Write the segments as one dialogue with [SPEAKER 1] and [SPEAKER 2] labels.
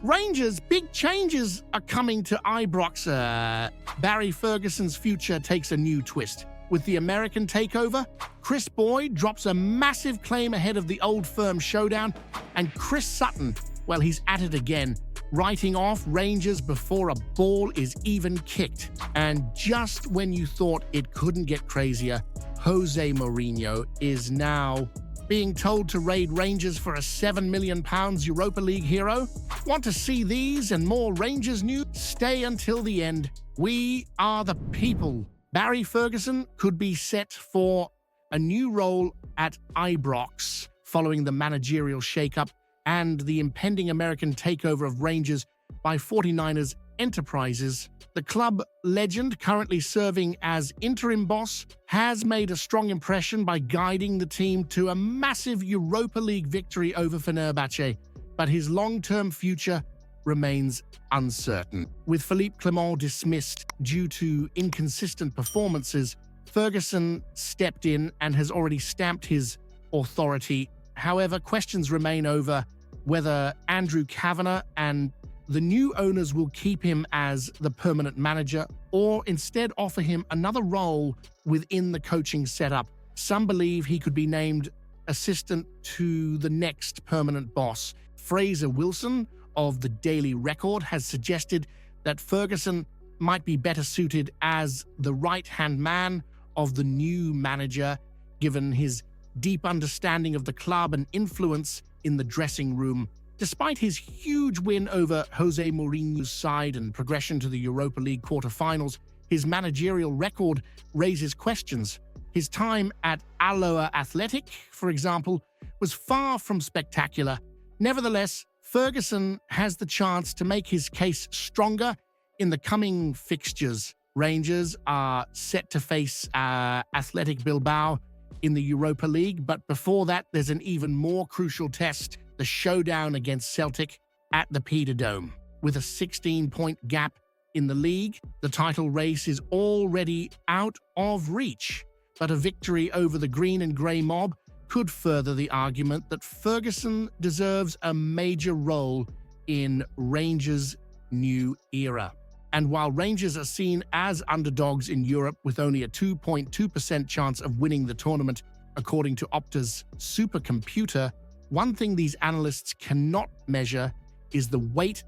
[SPEAKER 1] Rangers, big changes are coming to Ibrox. Barry Ferguson's future takes a new twist. With the American takeover, Chris Boyd drops a massive claim ahead of the old firm Showdown, and Chris Sutton, well, he's at it again, writing off Rangers before a ball is even kicked. And just when you thought it couldn't get crazier, Jose Mourinho is now being told to raid Rangers for a £7 million Europa League hero. Want to see these and more Rangers news? Stay until the end. We are the people. Barry Ferguson could be set for a new role at Ibrox following the managerial shakeup and the impending American takeover of Rangers by 49ers Enterprises. The club legend, currently serving as interim boss, has made a strong impression by guiding the team to a massive Europa League victory over Fenerbahce, but his long-term future remains uncertain. With Philippe Clement dismissed due to inconsistent performances, Ferguson stepped in and has already stamped his authority. However, questions remain over whether Andrew Kavanagh and the new owners will keep him as the permanent manager or instead offer him another role within the coaching setup. Some believe he could be named assistant to the next permanent boss. Fraser Wilson of the Daily Record has suggested that Ferguson might be better suited as the right-hand man of the new manager, given his deep understanding of the club and influence in the dressing room. Despite his huge win over Jose Mourinho's side and progression to the Europa League quarter-finals, his managerial record raises questions. His time at Alloa Athletic, for example, was far from spectacular. Nevertheless, Ferguson has the chance to make his case stronger in the coming fixtures. Rangers are set to face Athletic Bilbao in the Europa League, but before that, there's an even more crucial test, the showdown against Celtic at the Boyd'S. With a 16-point gap in the league, the title race is already out of reach, but a victory over the green and grey mob could further the argument that Ferguson deserves a major role in Rangers' new era. And while Rangers are seen as underdogs in Europe with only a 2.2% chance of winning the tournament, according to Opta's supercomputer, one thing these analysts cannot measure is the weight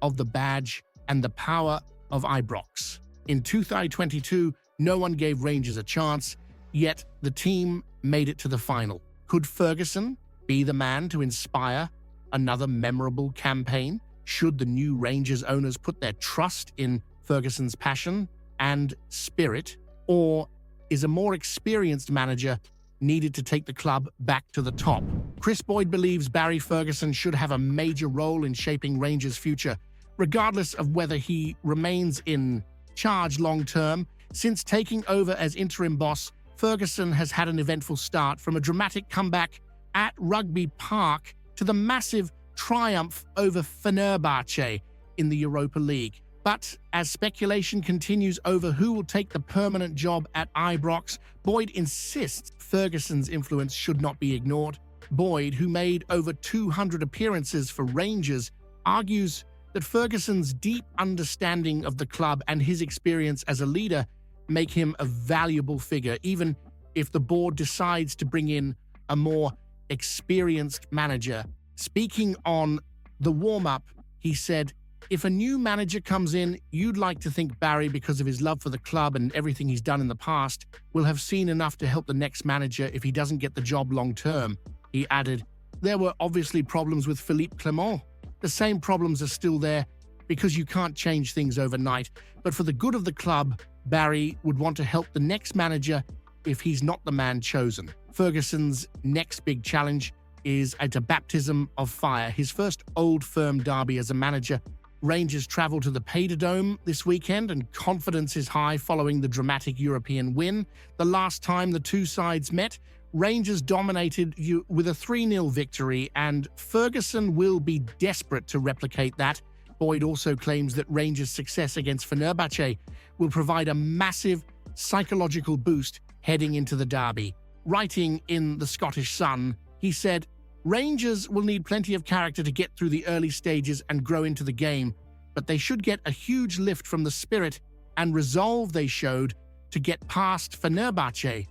[SPEAKER 1] of the badge and the power of Ibrox. In 2022, no one gave Rangers a chance, yet the team made it to the final. Could Ferguson be the man to inspire another memorable campaign? Should the new Rangers owners put their trust in Ferguson's passion and spirit, or is a more experienced manager needed to take the club back to the top? Chris Boyd believes Barry Ferguson should have a major role in shaping Rangers' future, regardless of whether he remains in charge long-term. Since taking over as interim boss, Ferguson has had an eventful start, from a dramatic comeback at Rugby Park to the massive triumph over Fenerbahce in the Europa League. But as speculation continues over who will take the permanent job at Ibrox, Boyd insists Ferguson's influence should not be ignored. Boyd, who made over 200 appearances for Rangers, argues that Ferguson's deep understanding of the club and his experience as a leader make him a valuable figure, even if the board decides to bring in a more experienced manager. Speaking on the warm-up, he said, "If a new manager comes in, you'd like to think Barry, because of his love for the club and everything he's done in the past, will have seen enough to help the next manager if he doesn't get the job long-term." He added, "There were obviously problems with Philippe Clement. The same problems are still there because you can't change things overnight. But for the good of the club, Barry would want to help the next manager if he's not the man chosen." Ferguson's next big challenge is a baptism of fire. His first Old Firm derby as a manager. Rangers travel to the Boyd'S this weekend, and confidence is high following the dramatic European win. The last time the two sides met, Rangers dominated you with a 3-0 victory, and Ferguson will be desperate to replicate that. Boyd also claims that Rangers' success against Fenerbahce will provide a massive psychological boost heading into the derby. Writing in the Scottish Sun, he said, Rangers will need plenty of character to get through the early stages and grow into the game, but they should get a huge lift from the spirit and resolve they showed to get past Fenerbahce.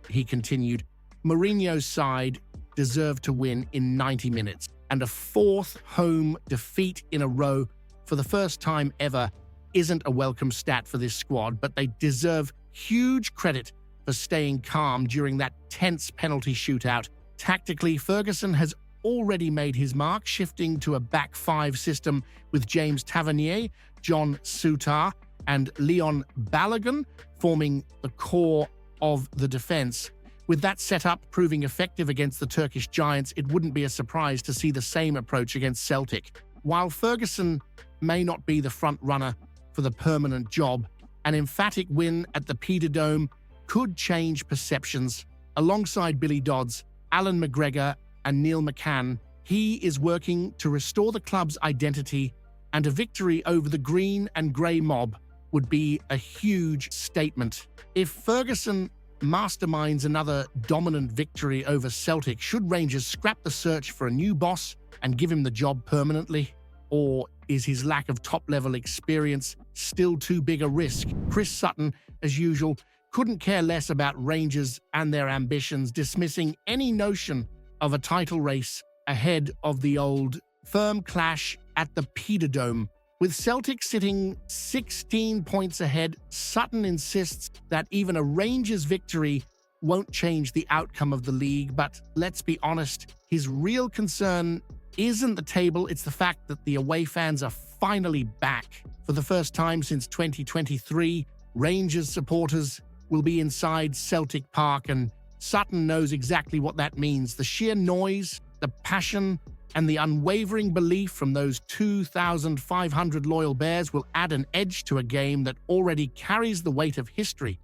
[SPEAKER 1] He continued, Mourinho's side deserved to win in 90 minutes, and a fourth home defeat in a row for the first time ever isn't a welcome stat for this squad, but they deserve huge credit for staying calm during that tense penalty shootout. Tactically, Ferguson has already made his mark, shifting to a back five system with James Tavernier, John Souttar, and Leon Balogun forming the core of the defense. With that setup proving effective against the Turkish giants, it wouldn't be a surprise to see the same approach against Celtic. While Ferguson may not be the front runner for the permanent job, an emphatic win at the Peterdome could change perceptions. Alongside Billy Dodds, Alan McGregor, and Neil McCann, he is working to restore the club's identity, and a victory over the green and grey mob would be a huge statement. If Ferguson masterminds another dominant victory over Celtic, should Rangers scrap the search for a new boss and give him the job permanently? Or is his lack of top-level experience still too big a risk? Chris Sutton, as usual, couldn't care less about Rangers and their ambitions, dismissing any notion of a title race ahead of the old firm clash at the Peterdome. With Celtic sitting 16 points ahead, Sutton insists that even a Rangers victory won't change the outcome of the league, but let's be honest, his real concern isn't the table, it's the fact that the away fans are finally back. For the first time since 2023, Rangers supporters will be inside Celtic Park, and Sutton knows exactly what that means. The sheer noise, the passion, and the unwavering belief from those 2,500 loyal Bears will add an edge to a game that already carries the weight of history.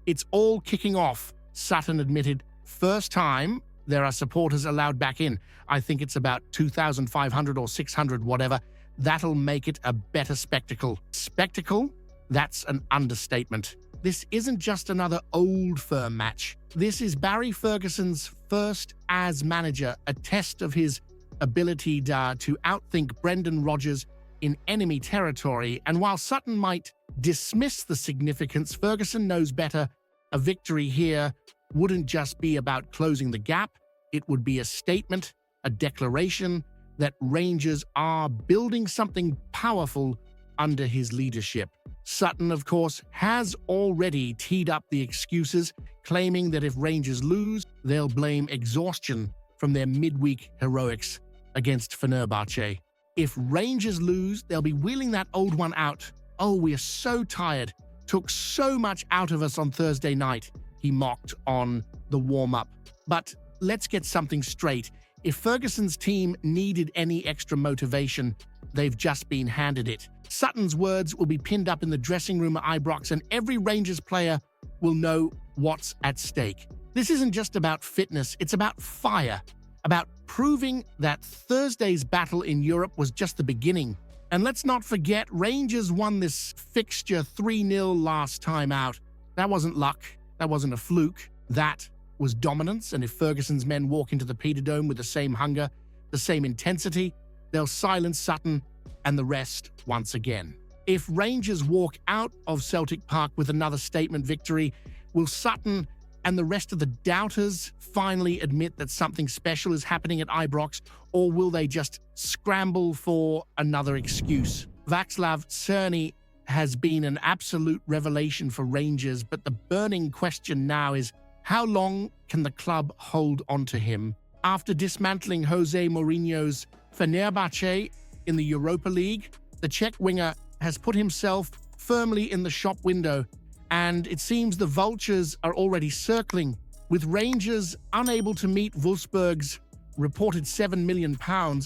[SPEAKER 1] It's all kicking off, Sutton admitted. First time there are supporters allowed back in. I think it's about 2,500 or 600, whatever. That'll make it a better spectacle. Spectacle? That's an understatement. This isn't just another old firm match. This is Barry Ferguson's first as manager, a test of his ability to outthink Brendan Rodgers in enemy territory. And while Sutton might dismiss the significance, Ferguson knows better. A victory here wouldn't just be about closing the gap. It would be a statement, a declaration that Rangers are building something powerful under his leadership. Sutton, of course, has already teed up the excuses, claiming that if Rangers lose, they'll blame exhaustion from their midweek heroics against Fenerbahce. If Rangers lose, they'll be wheeling that old one out. Oh, we are so tired. Took so much out of us on Thursday night, he mocked on the warm-up. But let's get something straight. If Ferguson's team needed any extra motivation, they've just been handed it. Sutton's words will be pinned up in the dressing room at Ibrox, and every Rangers player will know what's at stake. This isn't just about fitness, it's about fire, about proving that Thursday's battle in Europe was just the beginning. And let's not forget, Rangers won this fixture 3-0 last time out. That wasn't luck, that wasn't a fluke, that was dominance. And if Ferguson's men walk into the Peterdome with the same hunger, the same intensity, they'll silence Sutton and the rest once again. If Rangers walk out of Celtic Park with another statement victory, will Sutton and the rest of the doubters finally admit that something special is happening at Ibrox, or will they just scramble for another excuse? Václav Černý has been an absolute revelation for Rangers, but the burning question now is, how long can the club hold on to him? After dismantling Jose Mourinho's Fenerbahce in the Europa League, the Czech winger has put himself firmly in the shop window, and it seems the vultures are already circling. With Rangers unable to meet Wolfsburg's reported £7 million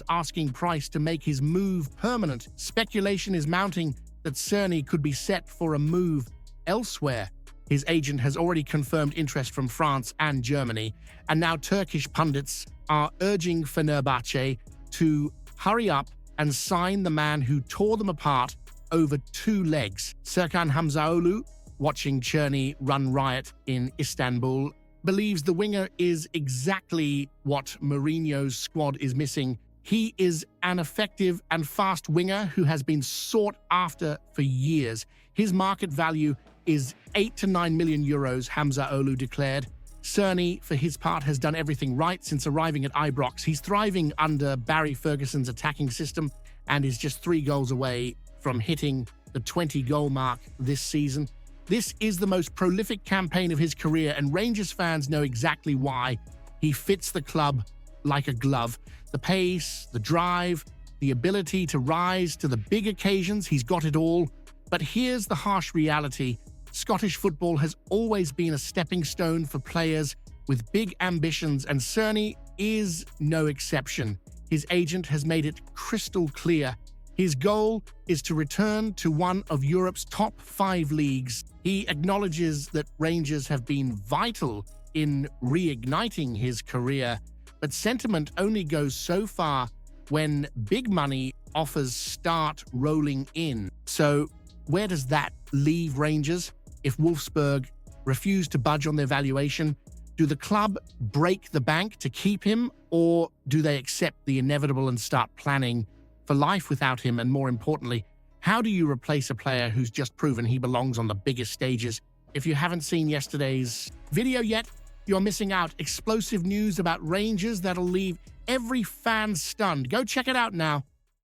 [SPEAKER 1] asking price to make his move permanent, speculation is mounting that Černý could be set for a move elsewhere. His agent has already confirmed interest from France and Germany, and now Turkish pundits are urging Fenerbahce to hurry up and sign the man who tore them apart over 2 legs. Serkan Hamzaoğlu, watching Černý run riot in Istanbul, believes the winger is exactly what Mourinho's squad is missing. He is an effective and fast winger who has been sought after for years. His market value is 8 to 9 million euros, Hamza Olu declared. Cerny, for his part, has done everything right since arriving at Ibrox. He's thriving under Barry Ferguson's attacking system and is just 3 goals away from hitting the 20-goal mark this season. This is the most prolific campaign of his career, and Rangers fans know exactly why. He fits the club like a glove. The pace, the drive, the ability to rise to the big occasions, he's got it all. But here's the harsh reality. Scottish football has always been a stepping stone for players with big ambitions, and Cerny is no exception. His agent has made it crystal clear. His goal is to return to one of Europe's top 5 leagues. He acknowledges that Rangers have been vital in reigniting his career, but sentiment only goes so far when big money offers start rolling in. So where does that leave Rangers? If Wolfsburg refuse to budge on their valuation, do the club break the bank to keep him, or do they accept the inevitable and start planning for life without him? And more importantly, how do you replace a player who's just proven he belongs on the biggest stages? If you haven't seen yesterday's video yet, you're missing out. Explosive news about Rangers that'll leave every fan stunned. Go check it out now.